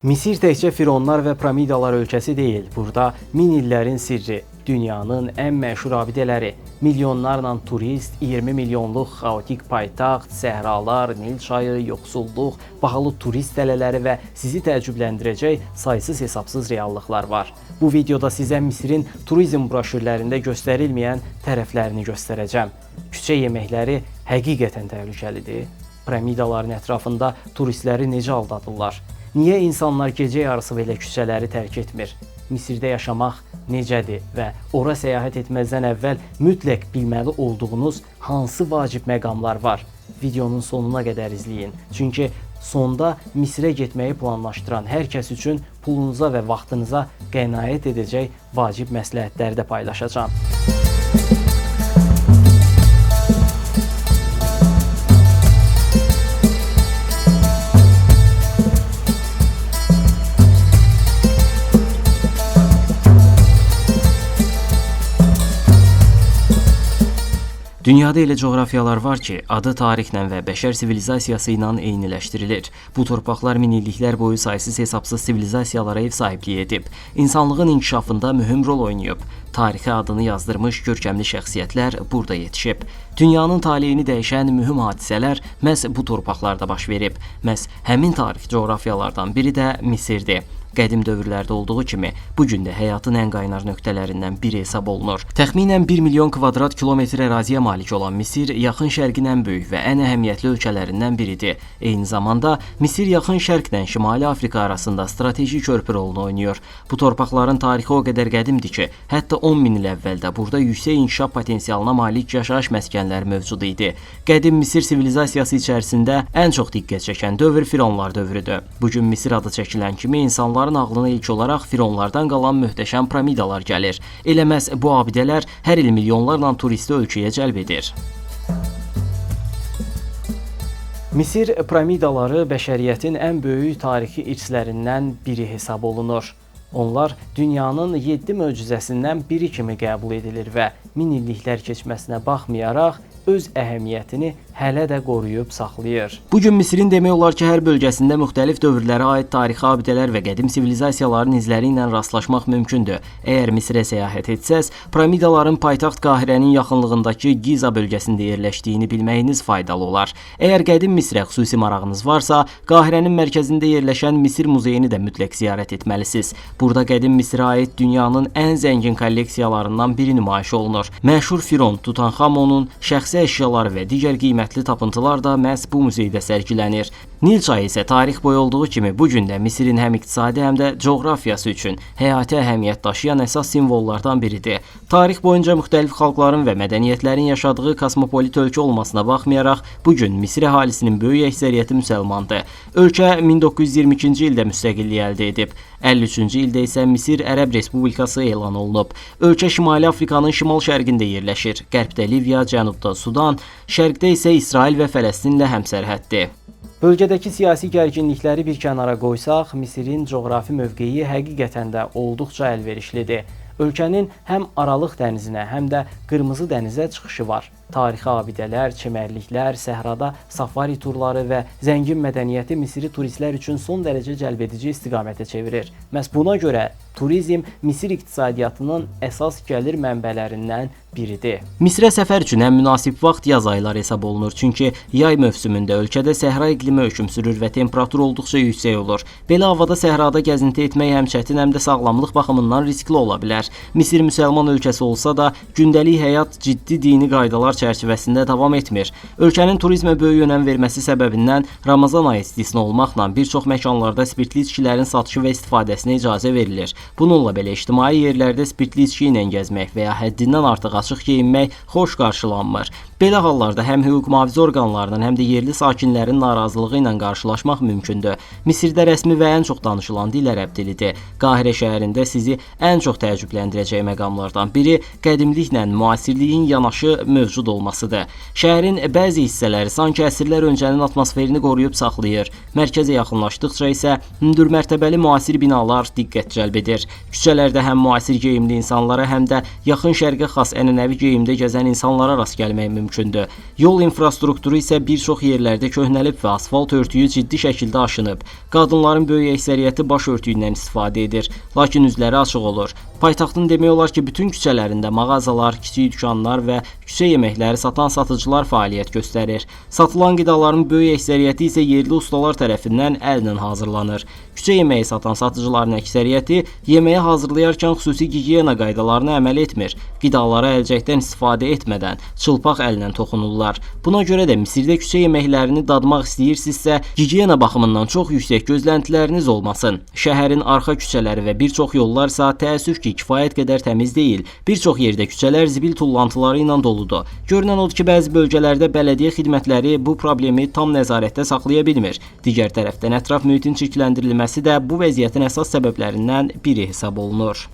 Misir təkcə fironlar və piramidalar ölkəsi deyil. Burada min illərin sirri, dünyanın ən məşhur abidələri, milyonlarla turist, 20 milyonluq xaotik paytaxt, səhralar, Nil çayı, yoxsulluq, bahalı turist dələləri və sizi təəccübləndirəcək saysız-hesabsız reallıqlar var. Bu videoda sizə Misirin turizm broşürlərində göstərilməyən tərəflərini göstərəcəm. Küçə yeməkləri həqiqətən təhlükəlidir. Piramidaların ətrafında turistləri necə aldadırlar? Niyə insanlar gecə yarısı belə küçələri tərk etmir? Misirdə yaşamaq necədir və ora səyahət etməzdən əvvəl mütləq bilməli olduğunuz hansı vacib məqamlar var? Videonun sonuna qədər izləyin. Çünki sonda Misirə getməyi planlaşdıran hər kəs üçün pulunuza və vaxtınıza qənaət edəcək vacib məsləhətləri də paylaşacağam. Dünyada elə coğrafiyalar var ki, adı tarixlə və bəşər sivilizasiyası ilə eyniləşdirilir. Bu torpaqlar minilliklər boyu saysız-hesabsız sivilizasiyalara ev sahibliyi edib, insanlığın inkişafında mühüm rol oynayıb. Tarixə adını yazdırmış görkəmli şəxsiyyətlər burada yetişib. Dünyanın taleyini dəyişən mühüm hadisələr məhz bu torpaqlarda baş verib. Məhz həmin tarix coğrafiyalardan biri də Misirdir. Qədim dövrlərdə olduğu kimi, bu gün də həyatın ən qaynar nöqtələrindən biri hesab olunur. Təxminən 1 milyon kvadrat kilometr əraziyə malik olan Misir, Yaxın Şərqin ən böyük və ən əhəmiyyətli ölkələrindən biridir. Eyni zamanda, Misir Yaxın Şərqlə Şimali Afrika arasında strateji körpü rolunu oynayır. Bu torpaqların tarixi o qədər qədimdir ki, hətta 10 min il əvvəldə burada yüksək inkişaf potensialına malik yaşayış məskənləri mövcud idi. Qədim Misir sivilizasiyası içərisində ən çox diqqət çəkən dövr fironlar dövrüdür. Bugün Misir adı çəkilən kimi insanların ağlına ilk olaraq fironlardan qalan möhtəşəm piramidalar gəlir. Elə məhz bu abidələr hər il milyonlarla turisti ölkəyə cəlb edir. Misir piramidaları bəşəriyyətin ən böyük tarixi irslərindən biri hesab olunur. Onlar dünyanın 7 möcüzəsindən biri kimi qəbul edilir və min illiklər keçməsinə baxmayaraq öz əhəmiyyətini hələ də qoruyub saxlayır. Bugün Misirin demək olar ki, hər bölgəsində müxtəlif dövrlərə aid tarixi abidələr və qədim sivilizasiyaların izləri ilə rastlaşmaq mümkündür. Əgər Misirə səyahət etsəz, piramidaların paytaxt Qahirənin yaxınlığındakı Giza bölgəsində yerləşdiyini bilməyiniz faydalı olar. Əgər qədim Misirə xüsusi marağınız varsa, Qahirənin mərkəzində yerləşən Misir muzeyini də mütləq ziyarət etməlisiniz. Burada qədim Misirə aid dünyanın ən zəngin kolleksiyalarından biri nümayiş olunur. Məşhur firon Tutanxamonun şəxsi əşyaları və digər qiymətli tapıntılar da məhz bu muzeydə sərgilənir. Nil çayı isə tarix boyu olduğu kimi bu gün də Misirin həm iqtisadi, həm də coğrafiyası üçün həyati əhəmiyyət daşıyan əsas simvollardan biridir. Tarix boyunca müxtəlif xalqların və mədəniyyətlərin yaşadığı kosmopolit ölkə olmasına baxmayaraq, bu gün Misir əhalisinin böyük əksəriyyəti müsəlmandır. Ölkə 1922-ci ildə müstəqillik əldə edib. 53-cü ildə isə Misir Ərəb Respublikası elan olunub. Ölkə Şimali Afrikanın şimal-şərqində yerləşir. Qərbdə Liviya, cənubda Sudan, şərqdə isə İsrail və Fələstinlə həmsərhəddir. Bölgədəki siyasi gərginlikləri bir kənara qoysaq, Misirin coğrafi mövqeyi həqiqətən də olduqca əlverişlidir. Ölkənin həm Aralıq dənizinə, həm də Qırmızı dənizə çıxışı var. Tarixi abidələr, çimərliklər, səhrada safari turları və zəngin mədəniyyəti Misiri turistlər üçün son dərəcə cəlbedici istiqamətə çevirir. Məhz buna görə turizm Misir iqtisadiyyatının əsas gəlir mənbələrindən biridir. Misirə səfər üçün ən münasib vaxt yaz ayları hesab olunur. Çünki yay mövsümündə ölkədə səhra iqlimi hökm sürür və temperatur olduqca yüksək olur. Belə havada səhrada gəzinti etmək həm çətin, həm də sağlamlıq baxımından riskli ola bilər. Misir müsəlman ölkəsi olsa da, gündəlik həyat ciddi dini qaydalar çərçivəsində davam etmir. Ölkənin turizmə böyük önəm verməsi səbəbindən Ramazan ayı istisna olmaqla bir çox məkanlarda spirtli içkilərin satışı və istifadəsinə icazə verilir. Bununla belə ictimai yerlərdə spirtli içki ilə gəzmək və ya həddindən artıq açıq geyinmək xoş qarşılanmır. Belə hallarda həm hüquq mühafizə orqanlarının, həm də yerli sakinlərin narazılığı ilə qarşılaşmaq mümkündür. Misirdə rəsmi və ən çox danışılan dil ərəb dilidir. Qahirə şəhərində sizi ən çox təəccübləndirəcək məqamlardan biri qədimliklə müasirliyin yanaşı mövcud olmasıdır. Şəhərin bəzi hissələri sanki əsrlər öncənin atmosferini qoruyub saxlayır. Mərkəzə yaxınlaşdıqca isə hündürmərtəbəli müasir binalar diqqət cəlb edir. Küçələrdə həm müasir geyimli insanlara, həm də yaxın şərqə xas ənənəvi geyimdə gəzən insanlara rast gəlmək mümkündür. Yol infrastrukturu isə bir çox yerlərdə köhnəlib və asfalt örtüyü ciddi şəkildə aşınıb. Qadınların böyük əksəriyyəti baş örtüyündən istifadə edir, lakin üzləri açıq olur. Paytaxtın demək olar ki, bütün küçələrində mağazalar, kiçik dükanlar və küçə yeməkləri satan satıcılar fəaliyyət göstərir. Satılan qidaların böyük əksəriyyəti isə yerli ustalar tərəfindən əllə hazırlanır. Küçə yeməyi satan satıcıların əksəriyyəti yeməyi hazırlayarkən xüsusi gigiyena qaydalarına əməl etmir. Qidalara əlcəkdən istifadə etmədən çılpaq əllə toxunurlar. Buna görə də Misirdə küçə yeməklərini dadmaq istəyirsinizsə, gigiyena baxımından çox yüksək gözləntiləriniz olmasın. Şəhərin arxa küçələri və bir çox yollar isə təəssüf ki, kifayət qədər təmiz deyil. Bir çox yerdə küçələr zibil tullantıları ilə doludur. Görünən odur ki, bəzi bölgələrdə bələdiyyə xidmətləri bu problemi tam nəzarətdə saxlaya bilmir. Digər tərəfdən ətraf mühitin çirkləndirilməsi də bu vəziyyətin əsas səbəblərindən biri hesab olunur.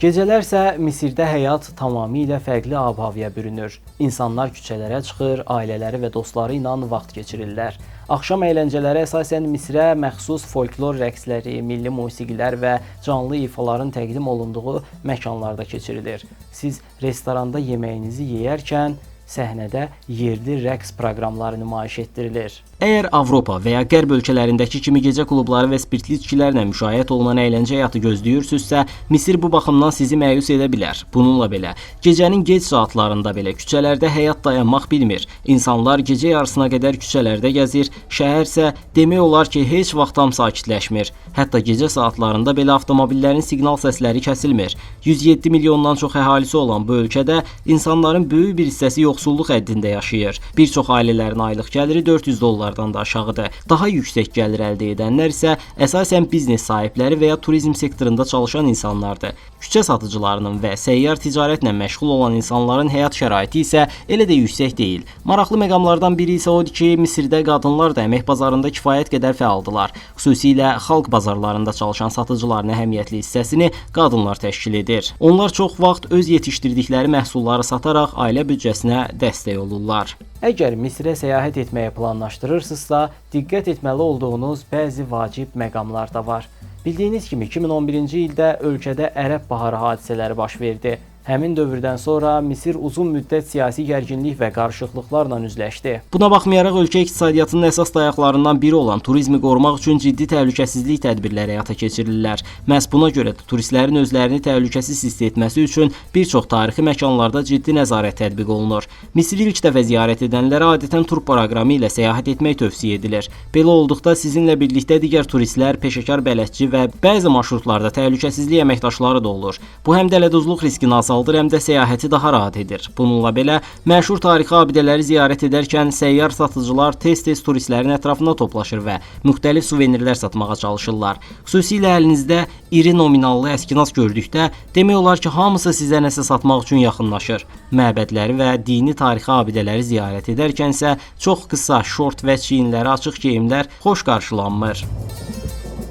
Gecələr isə Misirdə həyat tamamilə fərqli ab-havaya bürünür. İnsanlar küçələrə çıxır, ailələri və dostları ilə vaxt keçirirlər. Axşam əyləncələri əsasən Misirə məxsus folklor rəqsləri, milli musiqilər və canlı ifaların təqdim olunduğu məkanlarda keçirilir. Siz restoranda yeməyinizi yeyərkən səhnədə yerli rəqs proqramları nümayiş etdirilir. Əgər Avropa və ya Qərb ölkələrindəki kimi gecə klubları və spirtli içkilərlə müşayiət olunan əyləncə həyatı gözləyirsizsə, Misir bu baxımdan sizi məyus edə bilər. Bununla belə, gecənin gec saatlarında belə küçələrdə həyat dayanmaq bilmir. İnsanlar gecə yarısına qədər küçələrdə gəzir, şəhər isə demək olar ki, heç vaxt tam sakitləşmir. Hətta gecə saatlarında belə avtomobillərin siqnal səsləri kəsilmir. 107 milyondan çox əhalisi olan bu ölkədə insanların böyük bir hissəsi yoxsulluq həddində yaşayır. Bir çox ailələrin aylıq gəliri $400 da aşağıdır. Daha yüksək gəlir əldə edənlər isə əsasən biznes sahibləri və ya turizm sektorunda çalışan insanlardır. Küçə satıcılarının və səyyar ticarətlə məşğul olan insanların həyat şəraiti isə elə də yüksək deyil. Maraqlı məqamlardan biri isə odur ki, Misirdə qadınlar da əmək bazarında kifayət qədər fəaldılar. Xüsusilə xalq bazarlarında çalışan satıcıların əhəmiyyətli hissəsini qadınlar təşkil edir. Onlar çox vaxt öz yetişdirdikləri məhsulları sataraq ailə büdcəsinə dəstək olurlar. Əgər Misirə səyahət etməyi planlaşdırırsınızsa, diqqət etməli olduğunuz bəzi vacib məqamlar da var. Bildiyiniz kimi 2011-ci ildə ölkədə Ərəb Baharı hadisələri baş verdi. Həmin dövrdən sonra Misir uzun müddət siyasi gərginlik və qarışıqlıqlarla üzləşdi. Buna baxmayaraq ölkə iqtisadiyyatının əsas dayaqlarından biri olan turizmi qorumaq üçün ciddi təhlükəsizlik tədbirləri həyata keçirirlər. Məhz buna görə də turistlərin özlərini təhlükəsiz hiss etməsi üçün bir çox tarixi məkanlarda ciddi nəzarət tətbiq olunur. Misiri ilk dəfə ziyarət edənlərə adətən tur proqramı ilə səyahət etmək tövsiyə edilir. Belə olduqda sizinlə birlikdə digər turistlər, peşəkar bələdçi və bəzi marşrutlarda təhlükəsizlik əməkdaşları da olur. Bu həm dələduzluq riskini azaldır, həm də səyahəti daha rahat edir. Bununla belə, məşhur tarixi abidələri ziyarət edərkən səyyar satıcılar tez-tez turistlərin ətrafına toplaşır və müxtəlif suvenirlər satmağa çalışırlar. Xüsusilə əlinizdə iri nominallı əskinas gördükdə, demək olar ki, hamısı sizə nəsə satmaq üçün yaxınlaşır. Məbədləri və dini tarixi abidələri ziyarət edərkən isə çox qısa, şort və çiyinləri açıq geyimlər xoş qarşılanmır.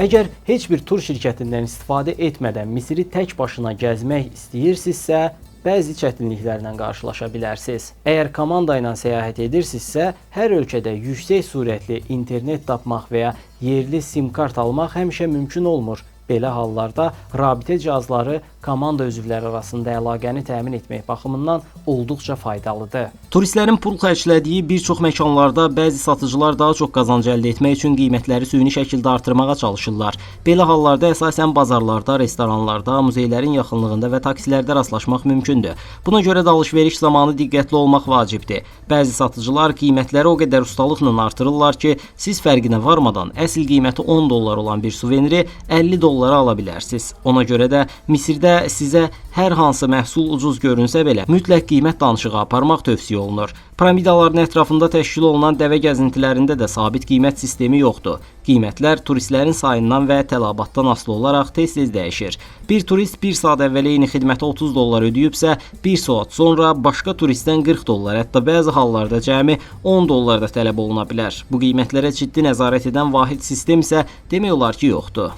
Əgər heç bir tur şirkətindən istifadə etmədən Misiri tək başına gəzmək istəyirsinizsə, bəzi çətinliklərlə qarşılaşa bilərsiniz. Əgər komanda ilə səyahət edirsinizsə, hər ölkədə yüksək sürətli internet tapmaq və ya yerli SIM kart almaq həmişə mümkün olmur. Belə hallarda rabitə cihazları komanda üzvləri arasında əlaqəni təmin etmək baxımından olduqca faydalıdır. Turistlərin pul xərclədiyi bir çox məkanlarda bəzi satıcılar daha çox qazanc əldə etmək üçün qiymətləri süni şəkildə artırmağa çalışırlar. Belə hallarda əsasən bazarlarda, restoranlarda, muzeylərin yaxınlığında və taksilərdə rastlaşmaq mümkündür. Buna görə də alış-veriş zamanı diqqətli olmaq vacibdir. Bəzi satıcılar qiymətləri o qədər ustalıqla artırırlar ki, siz fərqinə varmadan əsl qiyməti $10 olan bir suveniri $50 ala bilərsiniz. Ona görə də Misirdə sizə hər hansı məhsul ucuz görünsə belə mütləq qiymət danışığı aparmaq tövsiyə olunur. Piramidaların ətrafında təşkil olunan dəvə gəzintilərində də sabit qiymət sistemi yoxdur. Qiymətlər turistlərin sayından və tələbatdan asılı olaraq tez-tez dəyişir. Bir turist bir saat əvvəl eyni xidmətə $30 ödəyibsə, bir saat sonra başqa turistdən $40, hətta bəzi hallarda cəmi $10 da tələb oluna bilər. Bu qiymətlərə ciddi nəzarət edən vahid sistem isə demək olar ki, yoxdur.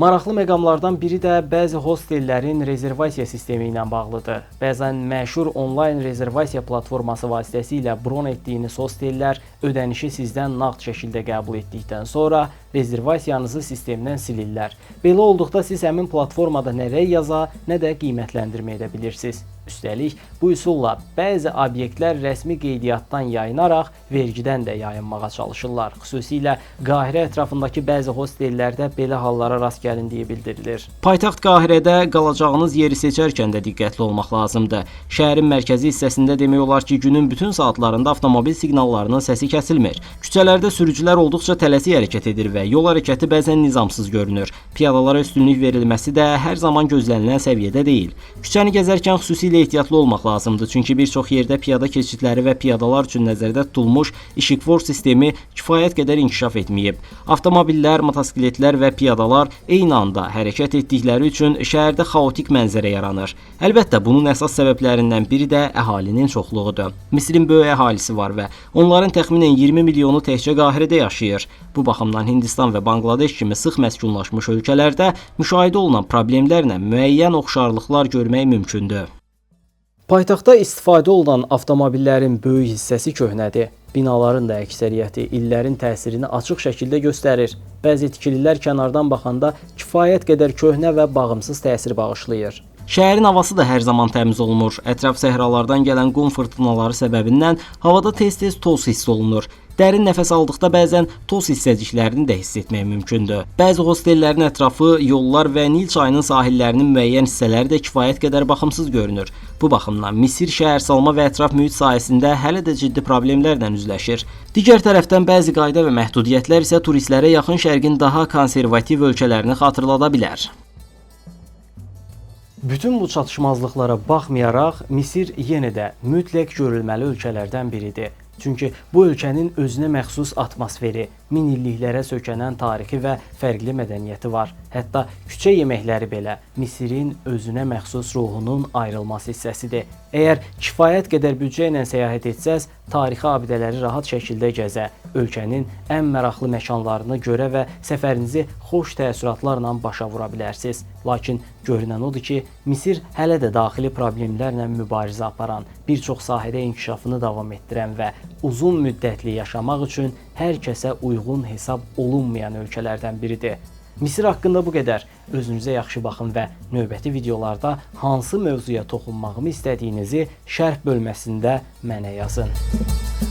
Maraqlı məqamlardan biri də bəzi hostellərin rezervasiya sistemi ilə bağlıdır. Bəzən məşhur onlayn rezervasiya platforması vasitəsilə bron etdiyiniz hostellər ödənişi sizdən nağd şəkildə qəbul etdikdən sonra rezervasiyanızı sistemdən silirlər. Belə olduqda siz həmin platformada nə rəy yaza, nə də qiymətləndirmə edə bilirsiniz. Üstəlik, bu üsulla bəzi obyektlər rəsmi qeydiyyatdan yayınaraq vergidən də yayınmağa çalışırlar. Xüsusilə Qahirə ətrafındakı bəzi hostellərdə belə hallara rast gəlindiyi bildirilir. Paytaxt Qahirədə qalacağınız yeri seçərkən də diqqətli olmaq lazımdır. Şəhərin mərkəzi hissəsində demək olar ki, günün bütün saatlarında avtomobil siqnallarının səsi kəsilmir. Küçələrdə sürücülər olduqca tələsik hərəkət edir və yol hərəkəti bəzən nizamsız görünür. Piyadalara üstünlük verilməsi də hər zaman gözlənilən səviyyədə deyil. Küçəni gəzərkən xüsusilə ehtiyatlı olmaq lazımdır, çünki bir çox yerdə piyada keçidləri və piyadalar üçün nəzərdə tutulmuş işıqfor sistemi kifayət qədər inkişaf etməyib. Avtomobillər, motosikletlər və piyadalar eyni anda hərəkət etdikləri üçün şəhərdə xaotik mənzərə yaranır. Əlbəttə, bunun əsas səbəblərindən biri də əhalinin çoxluğudur. Misirin böyük əhalisi var və onların təxminən 20 milyonu təkcə Qahirədə yaşayır. Bu baxımdan Hindistan və Banqladeş kimi sıx məskunlaşmış ölkələrdə müşahidə olunan problemlərlə müəyyən oxşarlıqlar görmək mümkündür. Paytaxtda istifadə olunan avtomobillərin böyük hissəsi köhnədir. Binaların da əksəriyyəti illərin təsirini açıq şəkildə göstərir. Bəzi tikililər kənardan baxanda kifayət qədər köhnə və bağımsız təsir bağışlayır. Şəhərin havası da hər zaman təmiz olmur. Ətraf səhralardan gələn qum fırtınaları səbəbindən havada tez-tez toz hiss olunur. Dərin nəfəs aldıqda bəzən toz hissəciklərini də hiss etmək mümkündür. Bəzi hostellərin ətrafı, yollar və Nil çayının sahillərinin müəyyən hissələri də kifayət qədər baxımsız görünür. Bu baxımdan Misir şəhərsalma və ətraf mühit sahəsində hələ də ciddi problemlərlə üzləşir. Digər tərəfdən bəzi qayda və məhdudiyyətlər isə turistlərə Yaxın Şərqin daha konservativ ölkələrini xatırlada bilər. Bütün bu çatışmazlıqlara baxmayaraq, Misir yenə də mütləq görülməli ölkələrdən biridir. Çünki bu ölkənin özünə məxsus atmosferi, min illiklərə sökənən tarixi və fərqli mədəniyyəti var. Hətta küçə yeməkləri belə Misirin özünə məxsus ruhunun ayrılmaz hissəsidir. Əgər kifayət qədər büdcə ilə səyahət etsəz, tarixi abidələri rahat şəkildə gəzə, ölkənin ən maraqlı məkanlarını görə və səfərinizi xoş təəssüratlarla başa vura bilərsiniz. Lakin görünən odur ki, Misir hələ də daxili problemlərlə mübarizə aparan, bir çox sahədə inkişafını davam etdirən və uzun müddətli yaşamaq üçün hər kəsə uyğun hesab olunmayan ölkələrdən biridir. Misir haqqında bu qədər. Özünüzə yaxşı baxın və növbəti videolarda hansı mövzuya toxunmağımı istədiyinizi şərh bölməsində mənə yazın.